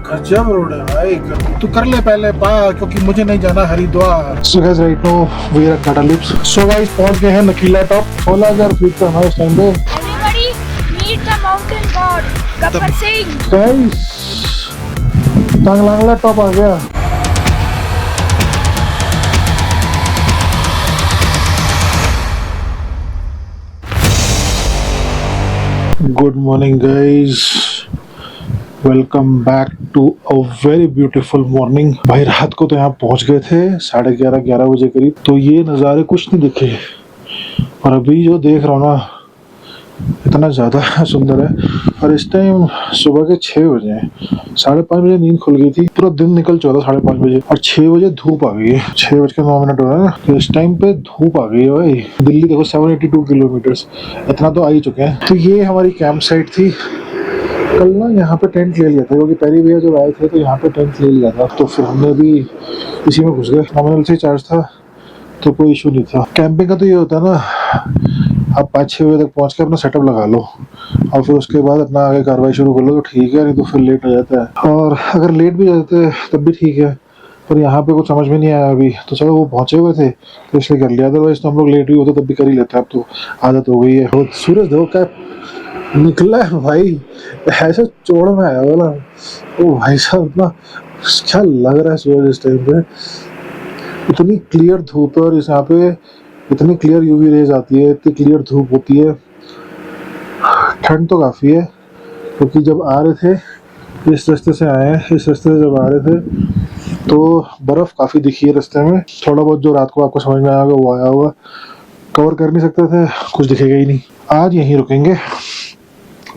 गजब रोड है भाई। तू कर ले पहले पार, क्योंकि मुझे नहीं जाना Haridwar. So guys right now we are at Tata loops. So guys पहुंच गए हैं नकीला टॉप। 16,000 फीट का हमारे स्टैंड पे। Everybody meet the mountain god, Gabbar Singh. Guys Tanglangla top आ गया। Good morning guys, welcome back to a very beautiful morning. भाई रात को तो यहाँ पहुँच गए थे 11:30 बजे करीब, तो ये नज़ारे कुछ नहीं दिखे। और अभी जो देख रहा हूँ ना, इतना ज़्यादा सुंदर है। और इस टाइम सुबह के 6 बजे हैं। 5:30 बजे नींद खुल गई थी, पूरा दिन निकल चुका था 5:30 बजे, और 6 बजे धूप आ गई है। 6:09 हो रहा है ना, तो इस टाइम पे धूप आ गई है भाई। दिल्ली देखो 782 किलोमीटर्स, इतना तो आ ही चुके हैं। तो ये हमारी कैंप साइट थी। कल ना यहाँ पे टेंट ले लिया था, क्योंकि पहली भैया जब आए थे तो यहाँ पे टेंट ले लिया था, तो फिर हमने भी इसी में घुस गए। नॉमिनल से चार्ज था तो कोई इशू नहीं था। कैंपिंग का तो ये होता है ना, आप 5-6 बजे तक पहुँच के अपना सेटअप लगा लो और फिर उसके बाद अपना आगे कार्रवाई शुरू कर लो तो ठीक है, नहीं तो फिर लेट हो जाता है। और अगर लेट भी जाते हैं तब भी ठीक है, पर यहाँ पे कुछ समझ में नहीं आया अभी, तो चलो वो पहुँचे हुए थे तो इसलिए कर लिया। अदरवाइज तो हम लोग लेट भी होते तब भी कर ही लेते हैं, अब तो आदत हो गई है। और सूरज देखो क्या निकला है भाई, ऐसा चौड़ में आया वाला। ओ भाई साहब, इतना क्या लग रहा है सूरज इस टाइम पे। इतनी क्लियर धूप है और इस यहाँ पे इतनी क्लियर यूवी रेज आती है, इतनी क्लियर धूप होती है। ठंड तो काफ़ी है, क्योंकि जब आ रहे थे इस रास्ते से आए हैं, इस रास्ते से जब आ रहे थे तो बर्फ़ काफ़ी दिखी है रास्ते में। थोड़ा बहुत जो रात को आपको समझ में आया होगा वो आया होगा, कवर कर नहीं सकते थे, कुछ दिखेगा ही नहीं। आज यहीं रुकेंगे,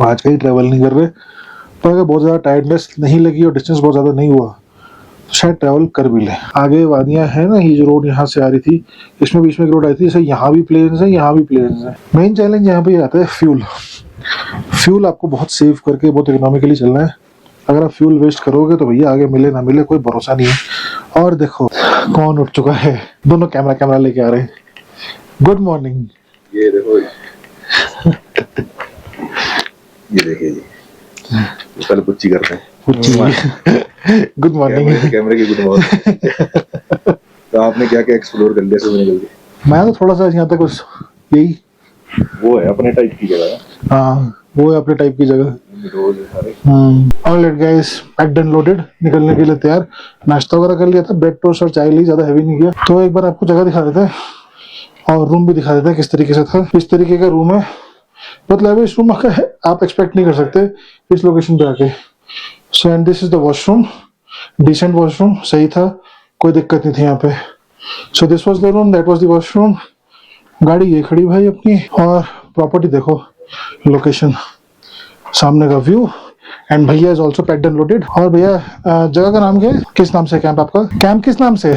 आज कहीं ट्रैवल नहीं कर रहे। पर अगर बहुत ज़्यादा टायर्डनेस नहीं लगी और डिस्टेंस बहुत ज़्यादा नहीं हुआ तो शायद ट्रैवल कर भी लें। आगे वादियाँ हैं ना, ये जो रोड यहाँ से आ रही थी, इसमें बीच में एक रोड आई थी, जैसे यहाँ भी प्लेन्स हैं, यहाँ भी प्लेन्स हैं। मेन चैलेंज यहाँ पे आता है फ्यूल। फ्यूल आपको बहुत सेव करके बहुत इकोनॉमिकली चलना है। अगर आप फ्यूल वेस्ट करोगे तो भैया आगे मिले ना मिले कोई भरोसा नहीं है। और देखो कौन उठ चुका है, दोनों कैमरा लेके आ रहे हैं। Good morning. ये देखो ये देखिए जी, पहले पुच्ची करते हैं। Good morning. कैमरे की गुड मॉर्निंग। तो आपने क्या क्या एक्सप्लोर कर लिया सुबह निकल के? मैं तो थोड़ा सा यहाँ तक कुछ यही, वो है अपने टाइप की जगह। हाँ वो है अपने टाइप की जगह। रोज सारे alright guys, packed and loaded, निकलने के लिए तैयार। नाश्ता वगैरह कर लिया था, ब्रेड टोस्ट और चाय ली, ज्यादा हैवी नहीं किया। तो एक बार आपको जगह दिखा देते हैं और रूम भी दिखा देते हैं किस तरीके से था। इस तरीके का रूम है, मतलब इस रूम का आप एक्सपेक्ट नहीं कर सकते इस लोकेशन पे आके। So and this is the washroom, decent washroom, सही था, कोई दिक्कत नहीं थी यहाँ पे। So this was the room, that was the washroom. गाड़ी ये खड़ी भाई अपनी, और प्रॉपर्टी देखो, लोकेशन, सामने का व्यू। एंड भैया is also packed and loaded. और भैया जगह का नाम क्या है, किस नाम से कैंप आपका? कैंप किस नाम से?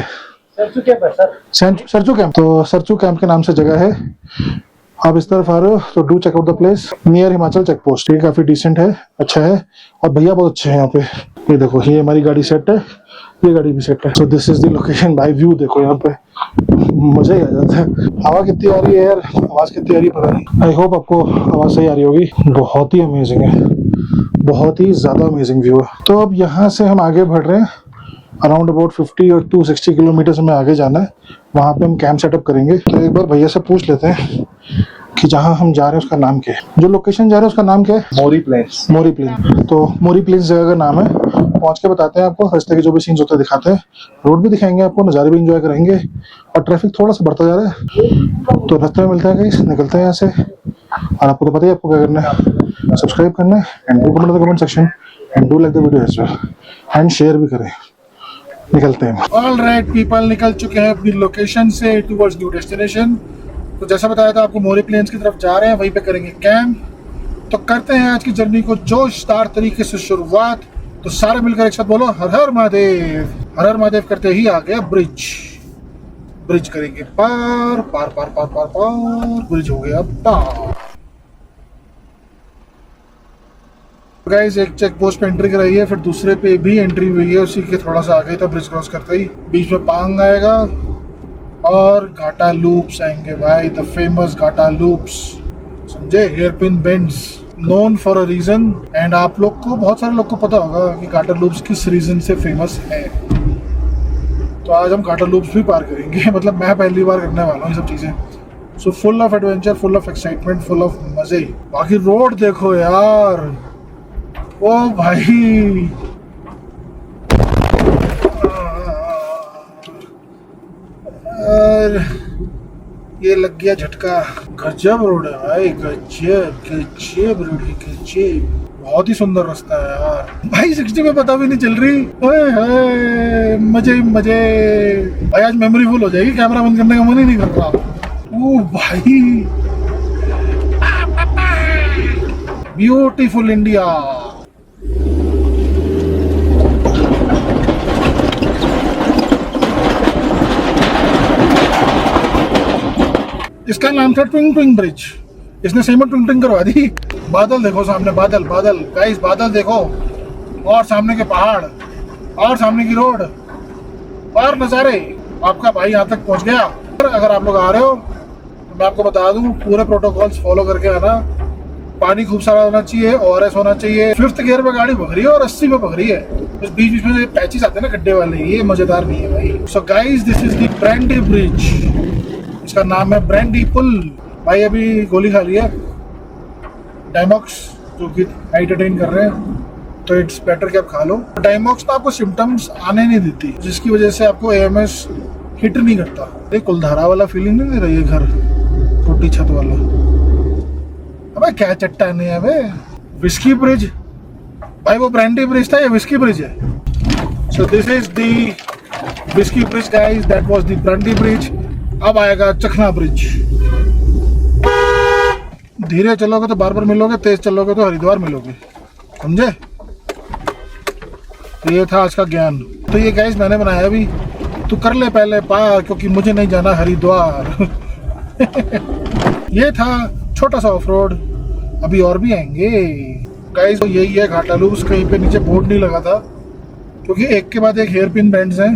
सरचू कैंप है सर। सरचू कैंप। तो सरचू कैंप के नाम से जगह है। आप इस तरफ आ रहे हो तो do check out the place near Himachal check post. ये काफी डिसेंट है, अच्छा है, और भैया बहुत अच्छे हैं यहाँ पे। ये देखो, ये हमारी गाड़ी सेट है, ये गाड़ी भी सेट है। So this is the location. By view देखो यहाँ पे, मजा ही आ जाता है। हवा कितनी आ रही है यार, आवाज कितनी आ रही है पता नहीं। आई होप आपको आवाज सही आ रही होगी। बहुत ही अमेजिंग है, बहुत ही ज्यादा अमेजिंग व्यू है। तो अब यहाँ से हम आगे बढ़ रहे हैं, अराउंड अबाउट 50 और 260 किलोमीटर हमें आगे जाना है। वहाँ पे हम कैंप सेटअप करेंगे। तो एक बार भैया से पूछ लेते हैं कि जहाँ हम जा रहे हैं उसका नाम क्या है, जो लोकेशन जा रहे हैं उसका नाम क्या है? मोरी प्लेन्स। मोरी प्लेन। तो मोरी प्लेन्स जगह का नाम है। पहुँच के बताते हैं आपको, रास्ते के जो भी सीन्स होते हैं दिखाते हैं, रोड भी दिखाएंगे आपको, नज़ारे भी एंजॉय करेंगे। और ट्रैफिक थोड़ा सा बढ़ता जा रहा है तो रास्ते में मिलते हैं गाइस, निकलते हैं यहाँ से। और आपको तो पता ही आपको क्या करना है, सब्सक्राइब करना है, and do comment in the comment section, and do like the video as well, and share भी करें। निकलते हैं। ऑलराइट पीपल, निकल चुके हैं अपनी लोकेशन से टुवर्ड्स न्यू डेस्टिनेशन। तो जैसा बताया था आपको, मोरी प्लेन्स की तरफ जा रहे हैं, वहीं पे करेंगे कैंप। तो करते हैं आज की जर्नी को जोशदार तरीके से शुरुआत। तो सारे मिलकर एक साथ बोलो, हर हर महादेव। हर हर महादेव करते ही आ गया ब्रिज। ब्रिज करेंगे पार पार पार पार पार पार, ब्रिज हो गया पार। गाइस, एक चेक पोस्ट पे एंट्री कराई है, फिर दूसरे पे भी एंट्री हुई है, उसी के थोड़ा सा आगे था। ब्रिज क्रॉस करते ही बीच में पांग आएगा और घाटा लूप्स आएंगे भाई, द फेमस घाटा लूप्स, समझे, hair pin bends. Known for a reason, and आप लोग को, बहुत सारे लोग को पता होगा कि घाटा लूप्स किस रीजन से फेमस है। तो आज हम घाटा लूप्स भी पार करेंगे मतलब मैं पहली बार करने वाला हूँ ये सब चीज़ें। So full of adventure, full of excitement, full of मज़े। बाकी रोड देखो यार, ओ भाई ये लग गया झटका। गजब रोड है भाई, गजब गजब रोड है, गजब। बहुत ही सुंदर रास्ता है यार भाई। 60 में पता भी नहीं चल रही। ओए मजे मजे भाई। आज मेमोरी फुल हो जाएगी, कैमरा बंद करने का मन ही नहीं कर रहा। ओ भाई, ब्यूटीफुल इंडिया। इसका नाम था ट्विंग ट्विंग ब्रिज। इसने सही में ट्विंग ट्विंग करवा दी। बादल देखो सामने, बादल बादल गाइस, बादल देखो, और सामने के पहाड़, और सामने की रोड, और नज़ारे। आपका भाई यहाँ तक पहुँच गया। अगर आप लोग आ रहे हो तो मैं आपको बता दूं, पूरे प्रोटोकॉल्स फॉलो करके आना। पानी खूब सारा होना चाहिए, ORS होना चाहिए। 5th गियर पे गाड़ी भग रही है और 80 पे भग रही है। बस बीच बीच में पैचेस आते हैं ना गड्ढे वाले, ये मजेदार नहीं है भाई। So guys, this is the brandy bridge. इसका नाम है ब्रांडी पुल। भाई अभी गोली खा लिया डायमॉक्स, जो कि नाइट अटेन कर रहे हैं, तो इट्स बेटर कि आप खा लो। डायमॉक्स तो आपको सिम्टम्स आने नहीं देती, जिसकी वजह से आपको AMS हिट नहीं करता। ये कुलधारा वाला फीलिंग नहीं दे रहा ये घर, टूटी छत वाला। अबे क्या चट्टान है अबे। विस्की ब्रिज भाई, वो ब्रांडी ब्रिज था, ये विस्की ब्रिज है। So this is the whisky bridge guys, that was the brandy bridge. अब आएगा चखना ब्रिज। धीरे चलोगे तो बार बार मिलोगे, तेज चलोगे तो हरिद्वार मिलोगे, समझे। ये था आज का ज्ञान। तो ये गाइस मैंने बनाया अभी, तू कर ले पहले पार, क्योंकि मुझे नहीं जाना हरिद्वार। ये था छोटा सा ऑफ रोड, अभी और भी आएंगे गाइस। तो यही है घाटा लूप्स। कहीं पे नीचे बोर्ड नहीं लगा था, क्योंकि एक के बाद एक हेयर पिन बैंड्स हैं,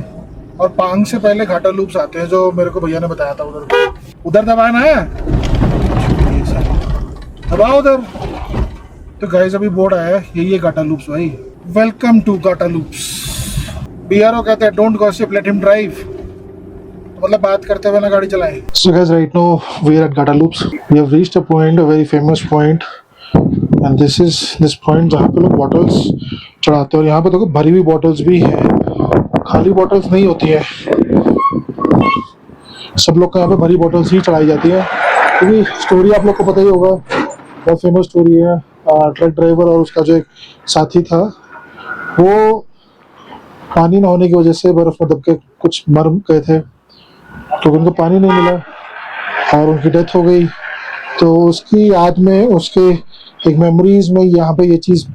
और पांग से पहले घाटा लूप्स आते हैं, जो मेरे को भैया ने बताया था। उधर दबाना है, दबाओ उधर। तो गाइस अभी बोर्ड आया है, यही है घाटा लूप्स भाई। वेलकम टू घाटा लूप्स। BRO कहते हैं don't gossip, let him drive, मतलब बात करते हुए ना गाड़ी चलाएं। So guys, right now we are at Gata Loops. We have reached a point, a very famous point, and this is this point जहाँ पे लोग बॉटल्स चढ़ाते हैं। और यहाँ पे देखो भरी हुई बॉटल्स भी हैं, खाली बॉटल्स नहीं होती है। सब लोग को यहाँ पे भरी बॉटल्स ही चढ़ाई जाती है, क्योंकि स्टोरी आप लोग को पता ही होगा, बहुत फेमस स्टोरी है। ट्रक ड्राइवर और उसका जो एक साथी था, वो पानी ना होने की वजह से बर्फ में दब के कुछ मर गए थे, तो उनको पानी नहीं मिला और उनकी डेथ हो गई। तो उसकी याद में, उसके एक मेमोरीज में यहाँ पे ये चीज़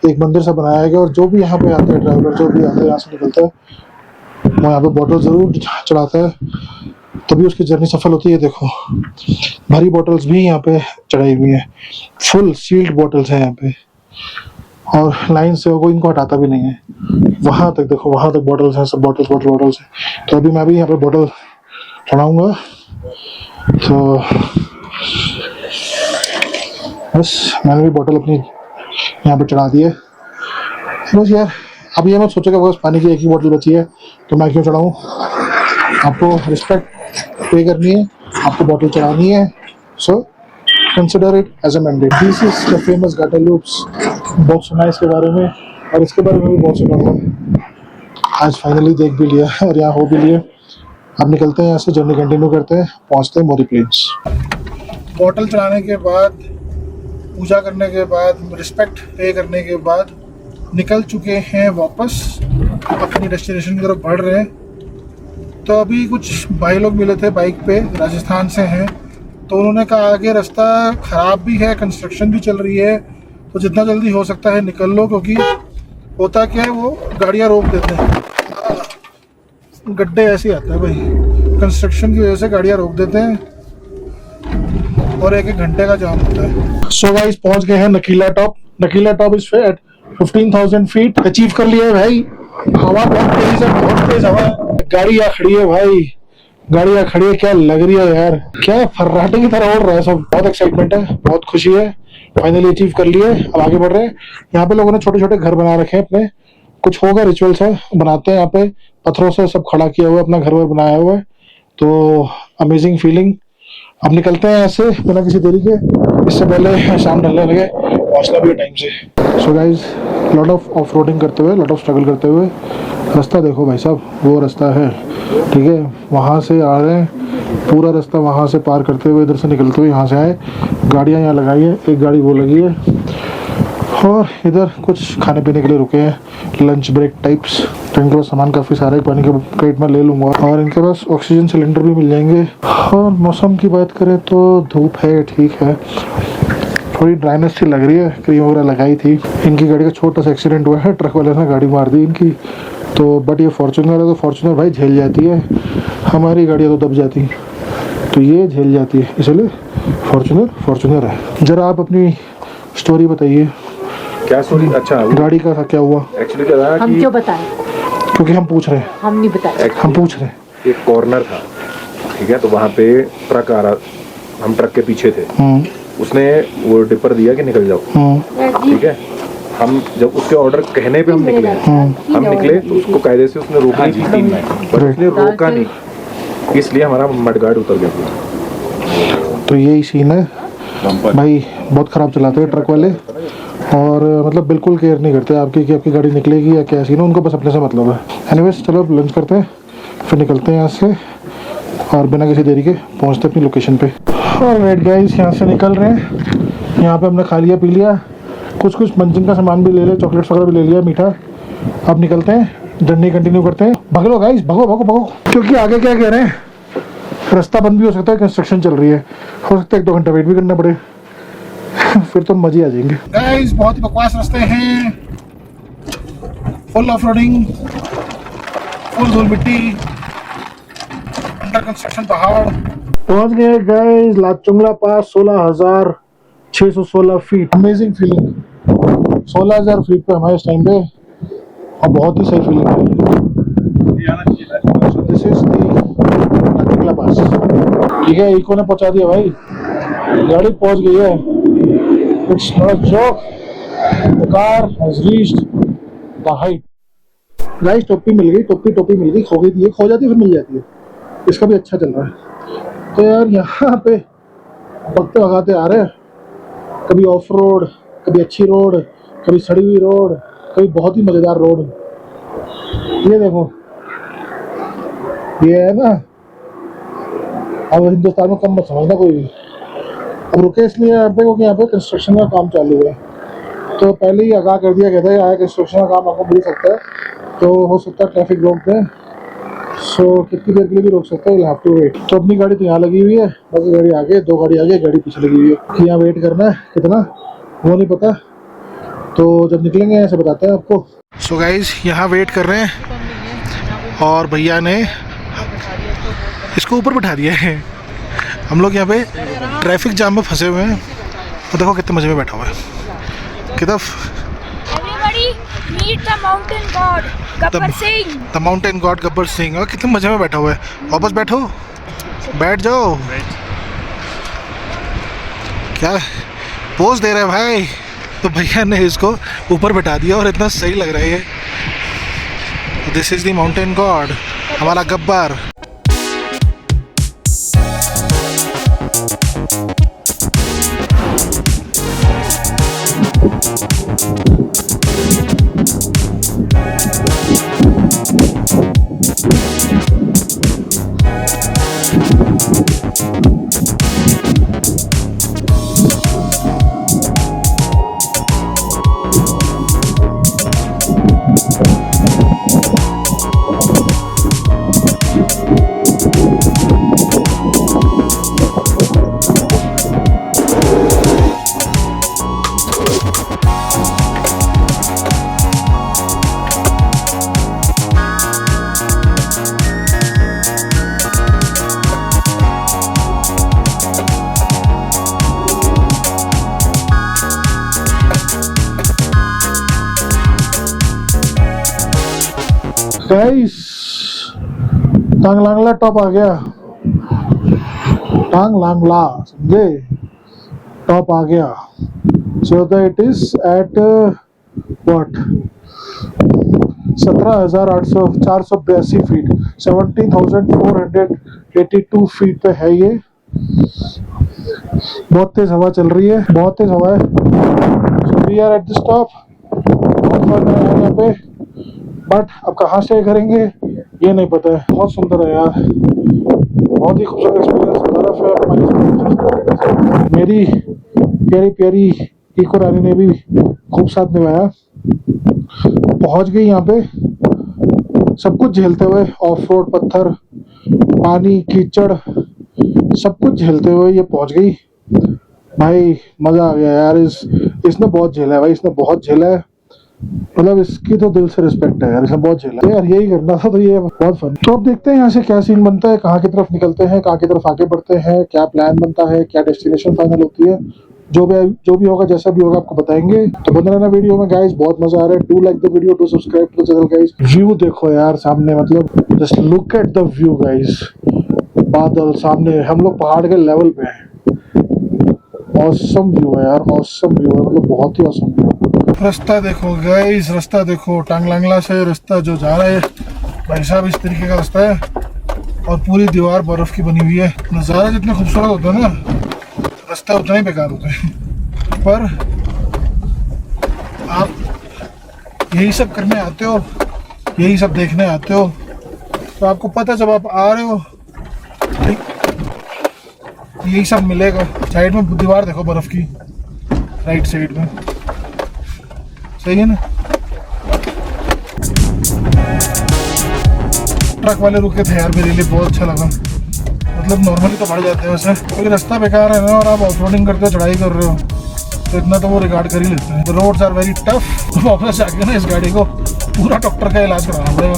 एक मंदिर सा बनाया गया। और जो भी यहाँ पे आता है, ड्राइवर जो भी आता है यहाँ से निकलता है, वो यहाँ पे बॉटल ज़रूर चढ़ाता है, तभी उसकी जर्नी सफल होती है। देखो भारी बॉटल्स भी यहाँ पे चढ़ाई हुई हैं, फुल सील्ड बॉटल्स हैं यहाँ पे, और लाइन से कोई इनको हटाता भी नहीं है। वहाँ तक देखो, वहाँ तक बॉटल्स हैं, सब बॉटल्स हैं। तो अभी मैं भी यहाँ पे बॉटल चढ़ाऊंगा। तो बस मैंने भी बॉटल अपनी यहाँ पे चढ़ा दी है। बस यार, अब ये मत सोचो कि बस पानी की एक ही बॉटल बची है तो मैं क्यों चढ़ाऊँ। आपको रिस्पेक्ट पे करनी है, आपको बॉटल चढ़ानी है। So consider it as a mandate. This is the famous Gata loops. बहुत सुना है इसके बारे में, और इसके बारे में भी बहुत सुना। आज फाइनली देख भी लिया और यहाँ हो भी लिया। अब निकलते हैं यहाँ से, जर्नी कंटिन्यू करते हैं, पहुँचते हैं मोरी प्लेन्स। बॉटल चढ़ाने के बाद, पूजा करने के बाद, रिस्पेक्ट पे करने के बाद निकल चुके हैं वापस, अपनी डेस्टिनेशन की तरफ बढ़ रहे हैं। तो अभी कुछ भाई लोग मिले थे बाइक पे, राजस्थान से हैं, तो उन्होंने कहा आगे रास्ता ख़राब भी है, कंस्ट्रक्शन भी चल रही है, तो जितना जल्दी हो सकता है निकल लो, क्योंकि होता क्या है, वो गाड़ियाँ रोक देते हैं। गड्ढे ऐसे आते हैं भाई, कंस्ट्रक्शन की वजह से गाड़ियाँ रोक देते हैं, और एक घंटे का जाम होता है। सो गाइस, पहुंच गए हैं Nakeela top. Nakeela top is at 15,000 feet achieve कर लिया है भाई। हवा बहुत तेज है, बहुत तेज हवा है। गाड़ियाँ खड़ी है भाई, गाड़ियाँ खड़ी है, क्या लग रही है यार, क्या फर्राटे की तरह उड़ रहा है सब। बहुत एक्साइटमेंट है, बहुत खुशी है। फाइनली अचीव कर लिए। अब आगे बढ़ रहे हैं। यहाँ पे लोगों ने छोटे छोटे घर बना रखे हैं अपने, कुछ होगा रिचुअल्स है, बनाते हैं यहाँ पे, पत्थरों से सब खड़ा किया हुआ है, अपना घर वर बनाया हुआ है। तो अमेजिंग फीलिंग। अब निकलते हैं ऐसे बिना किसी देरी के, इससे पहले शाम ढलने लगे, पहुंचना भी है टाइम से। So guys, lot off roading करते हुए, लॉट ऑफ स्ट्रगल करते हुए, रास्ता देखो भाई साहब, वो रास्ता है, ठीक है, वहाँ से आ रहे हैं, पूरा रास्ता वहाँ से पार करते हुए इधर से निकलते हुए यहाँ से आए। गाड़ियाँ यहाँ लगाई है, एक गाड़ी वो लगी है, और इधर कुछ खाने पीने के लिए रुके हैं, लंच ब्रेक टाइप्स। तो इनके पास सामान काफ़ी सारा है, पानी का क्रेट मैं ले लूँगा, और इनके पास ऑक्सीजन सिलेंडर भी मिल जाएंगे। और मौसम की बात करें तो धूप है, ठीक है, थोड़ी ड्राइनेस सी लग रही है, क्रीम वगैरह लगाई थी। इनकी गाड़ी का छोटा सा एक्सीडेंट हुआ है, ट्रक वाले ने गाड़ी मार दी इनकी, तो बट ये फॉर्च्यूनर है, तो फॉर्च्यूनर भाई झेल जाती है, हमारी गाड़ियाँ तो दब जाती, तो ये झेल जाती है, इसलिए फॉर्च्यूनर है। ज़रा आप अपनी स्टोरी बताइए। क्या स्टोरी? अच्छा, गाड़ी का क्या हुआ? एक्चुअली क्या था हम कि क्यों बताएं? क्योंकि हम पूछ रहे हैं, हम नहीं बताएं। हम पूछ रहे हैं। एक कॉर्नर था, ठीक है, तो वहाँ पे ट्रक आ रहा, हम ट्रक के पीछे थे, उसने वो टिपर दिया कि निकल जाओ, ठीक है। हम जब उसके ऑर्डर कहने पे हम निकले तो उसको कायदे से उसने रोकनी थी 3 मिनट, पर उसने रोका नहीं, इसलिए हमारा मडगार्ड उतर गया पूरा। तो यही सीन है भाई, बहुत ख़राब चलाते हैं ट्रक वाले, और मतलब बिल्कुल केयर नहीं करते आपकी कि आपकी गाड़ी निकलेगी या क्या सीन है, उनको बस अपने से मतलब है। एनीवेज, चलो अब लंच करते हैं, फिर निकलते हैं यहाँ से, और बिना किसी देरी के पहुँचते अपनी लोकेशन पे। और वेट गाइस, यहाँ से निकल रहे हैं। यहाँ पे हमने खा लिया पी लिया, कुछ मंचिंग का सामान भी ले लिया, चॉकलेट्स वगैरह भी ले लिया मीठा। अब निकलते हैं, जर्नी कंटिन्यू करते हैं। भगो गाइस, भगो, क्योंकि आगे क्या कह रहे हैं, रास्ता बंद भी हो सकता है, कंस्ट्रक्शन चल रही है, हो सकता है 1-2 घंटा वेट भी करना पड़े। फिर तो मजे आ जाएंगे। गाइस, बहुत ही बकवास रास्ते हैं, फुल ऑफ रोडिंग, फुल धूल मिट्टी, अंडर कंस्ट्रक्शन पहाड़। पहुंच गए गाइस लाचुंगला पास, 16,616 फीट। अमेजिंग फीलिंग, 16,000 फीट पे हमारे इस टाइम पे, और बहुत ही सही फीलिंग है। दिस इज लाचुंगला पास, ठीक है, इको ने पहुंचा दिया भाई, गाड़ी पहुंच गई है। It's not a joke. The car has reached the height. Guys, टोपी मिल गई, टोपी मिल गई, खो गई थी, खो जाती है फिर मिल जाती है। इसका भी अच्छा चल रहा है। तो यार यहाँ पे भगते भगाते आ रहे हैं, कभी ऑफ रोड, कभी अच्छी रोड, कभी सड़ी हुई रोड, कभी बहुत ही मजेदार रोड। ये देखो, ये है ना, अब हिंदुस्तान में कम मत समझना कोई भी। अब रुके इसलिए यहाँ पे क्योंकि यहाँ पे कंस्ट्रक्शन का काम चालू है, तो पहले ही आगाह कर दिया गया था आया कंस्ट्रक्शन का काम आपको मिल सकता है, तो हो सकता है ट्रैफिक रोक दें, सो कितनी देर के लिए भी रोक सकते हैं, यू हैव टू वेट। तो अपनी गाड़ी तो यहाँ लगी हुई है, बाकी गाड़ी आगे, 2 गाड़ी आगे, गाड़ी पीछे लगी हुई है कि यहाँ वेट करना है कितना वो नहीं पता, तो जब निकलेंगे ऐसे बताते हैं आपको। सो गाइज, यहाँ वेट कर रहे हैं, और भैया ने इसको ऊपर बिठा दिया है। हम लोग यहाँ पे ट्रैफिक जाम में फंसे हुए हैं, और देखो कितने मजे में बैठा हुआ है, कितना Everybody meet the mountain god, Gabbar Singh. The mountain God Gabbar Singh, और कितने मजे में बैठा हुआ है। वापस बैठो, बैठ जाओ, क्या पोज दे रहे हैं भाई। तो भैया ने इसको ऊपर बैठा दिया, और इतना सही लग रहा है ये। This is the mountain God, हमारा गब्बर। गाइस, टांगलांगला टॉप आ गया, टांगलांगला, समझे, टॉप आ गया। So that it is at what 17,482 feet 17,482 feet पे है ये। बहुत तेज हवा चल रही है, बहुत तेज हवा है। So we are at the stop। बहुत फन है यहाँ पे, बट अब कहाँ स्टे करेंगे ये नहीं पता है। बहुत सुंदर है यार, बहुत ही खूबसूरत एक्सपीरियंस। बर्फ है हमारी, मेरी प्यारी प्यारी इको रानी ने भी खूब साथ निभाया। पहुंच गई यहाँ पे सब कुछ झेलते हुए, ऑफ रोड, पत्थर, पानी, कीचड़, सब कुछ झेलते हुए ये पहुंच गई। भाई मजा आ गया यार। इसने बहुत झेला है भाई, इसने बहुत झेला है। मतलब इसकी तो दिल से रिस्पेक्ट है यार, इसने बहुत झेला है यार। यही करना था, तो ये बहुत फन। तो अब देखते हैं यहाँ से क्या सीन बनता है, कहाँ की तरफ निकलते हैं, कहाँ की तरफ आगे बढ़ते हैं, क्या प्लान बनता है, क्या डेस्टिनेशन फाइनल होती है। जो भी होगा, जैसा भी होगा आपको बताएंगे। तो बने रहना वीडियो में गाइस, बहुत मजा आ रहा है। Do like the video, do subscribe to the channel guys. View देखो यार सामने, मतलब just look at the view guys. बादल सामने, हम लोग पहाड़ के लेवल पे हैं। ऑसम व्यू है यार, ऑसम व्यू है, मतलब बहुत ही ऑसम व्यू। रास्ता देखो गाइस, रास्ता देखो। टांगलांगला से रास्ता जो जा रहा है भाई साहब, इस तरीके का रास्ता है और पूरी दीवार बर्फ की बनी हुई है। नज़ारा जितना खूबसूरत होता है ना, रास्ता उतना ही बेकार होता है। पर आप यही सब करने आते हो, यही सब देखने आते हो, तो आपको पता जब आप आ रहे हो यही सब मिलेगा। साइड में दीवार देखो बर्फ की, राइट साइड में, सही है ना। ट्रक वाले रुके थे यार, मेरे लिए बहुत अच्छा लगा। मतलब नॉर्मली तो बढ़ जाते हैं वैसे, क्योंकि रास्ता बेकार है ना और आप ऑफ रोडिंग करते हो, चढ़ाई कर रहे हो, तो इतना तो वो रिगार्ड कर ही लेते हैं। The roads are very tough. वापस जाके ना इस गाड़ी को पूरा डॉक्टर का इलाज कराना पड़ेगा।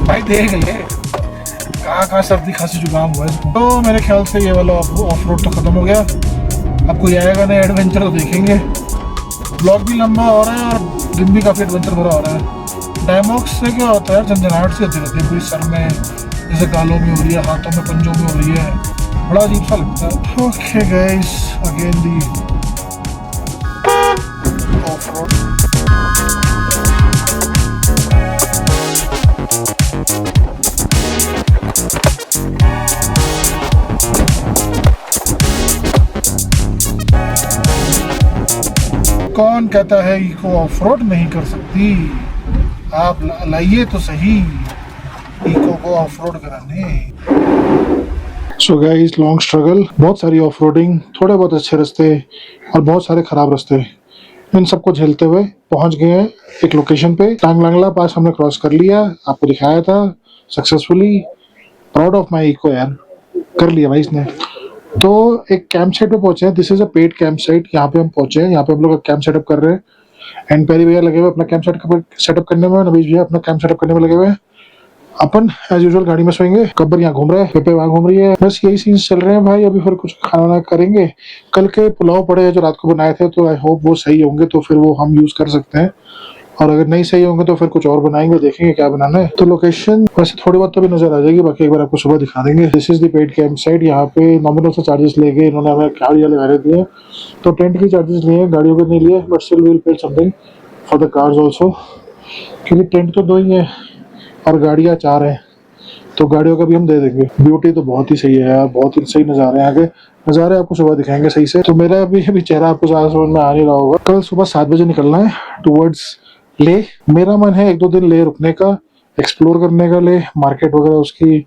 भाई देख ले कहाँ सर्दी खांसी जुकाम हुआ है इसको। तो मेरे ख्याल से ये वाला ऑफ रोड तो खत्म हो गया। अब कोई आएगा ना एडवेंचर तो देखेंगे। ब्लॉग भी लंबा हो रहा है और दिन भी काफ़ी एडवेंचर भरा हो रहा है। डायमॉक्स से क्या होता है, झंझनाहट सी होती रहती है पूरी सर में, जैसे गालों में हो रही है, हाथों में, पंजों में हो रही है, बड़ा अजीब सा लगता है। Okay guys, again the of road. कौन कहता है इको ऑफ रोड नहीं कर सकती? आप लाइए तो सही इको को ऑफ रोड कराने। सो गाइस, लॉन्ग स्ट्रगल, बहुत सारी ऑफ रोडिंग, थोड़े बहुत अच्छे रास्ते और बहुत सारे खराब रास्ते, इन सबको झेलते हुए पहुंच गए हैं एक लोकेशन पे। टांगलांगला पास हमने क्रॉस कर लिया, आपको दिखाया था successfully. Proud of my Eeco यार, कर लिया भाई इसने। तो एक कैंप साइट पे पहुंचे हैं। This is a paid camp site. यहाँ पे हम पहुंचे हैं, यहाँ पे हम लोग कैंप सेटअप कर रहे हैं। एंड पेरी भैया लगे हुए अपना कैंप सेटअप करने में, नबीश भैया अपना कैंप सेटअप करने में लगे हुए हैं। अपन एज यूजुअल गाड़ी में सोएंगे। कब्बर यहाँ घूम रहा है, पेपे वहाँ घूम रही है, बस यही सीन्स चल रहे हैं भाई। अभी फिर कुछ खाना वाना करेंगे। कल के पुलाव पड़े हैं जो रात को बनाए थे, तो आई होप वो सही होंगे, तो फिर वो हम यूज कर सकते हैं। और अगर नहीं सही होंगे तो फिर कुछ और बनाएंगे, देखेंगे क्या बनाना है। तो लोकेशन वैसे थोड़ी बहुत तो भी नजर आ जाएगी, बाकी एक बार आपको सुबह दिखा देंगे। This is the paid camp site. यहाँ पे नॉमिनल से चार्जेस लेके इन्होंने हमें गाड़ी वाले गाड़ी दिए, तो टेंट की चार्जेस लिए, गाड़ियों के नहीं लिए, but still will pay something for the cars also, क्योंकि टेंट तो 2 ही है और गाड़ियाँ 4 हैं, तो गाड़ियों का भी हम दे देंगे। ब्यूटी तो बहुत ही सही है यार, बहुत ही सही नज़ारे हैं। आगे नज़ारे आपको सुबह दिखाएंगे सही से। तो मेरा अभी चेहरा आपको ज़्यादा समझ में आ नहीं रहा होगा। कल सुबह 7 बजे निकलना है टूवर्ड्स ले। मेरा मन है 1-2 दिन ले रुकने का, एक्सप्लोर करने का, ले मार्केट वगैरह उसकी,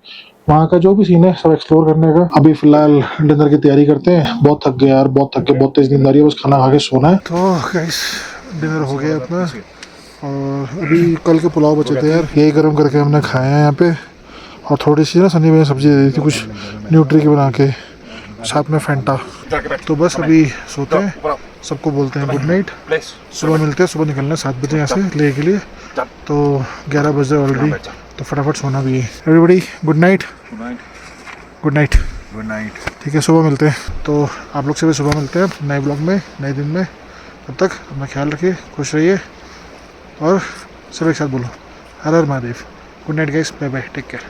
वहाँ का जो भी सीन है सब एक्सप्लोर करने का। अभी फिलहाल डिनर की तैयारी करते हैं। बहुत थक गए यार, बहुत थक गए, बहुत तेज नींद आ रही है, बस खाना खा के सोना है। तो गाइस डिनर हो गया अपना, और अभी कल के पुलाव बचे थे यार, यही गर्म करके हमने खाए हैं यहाँ पे। और थोड़ी सी ना सनी में सब्जी दे दी थी कुछ न्यूट्री की बना के, साथ में फैंटा। तो बस अभी सोते हैं, सबको बोलते हैं गुड नाइट। सुबह मिलते हैं, सुबह निकलना है 7 बजे यहाँ से ले के लिए, तो 11 बजे ऑलरेडी, तो फटाफट सोना भी है। Everybody good night, good night, good night. ठीक है, सुबह मिलते हैं। तो आप लोग से भी सुबह मिलते हैं नए ब्लॉग में, नए दिन में। तब तक अपना ख्याल रखिए, खुश रहिए, और सब एक साथ बोलो Har Har Mahadev. Good night guys, bye bye, take care.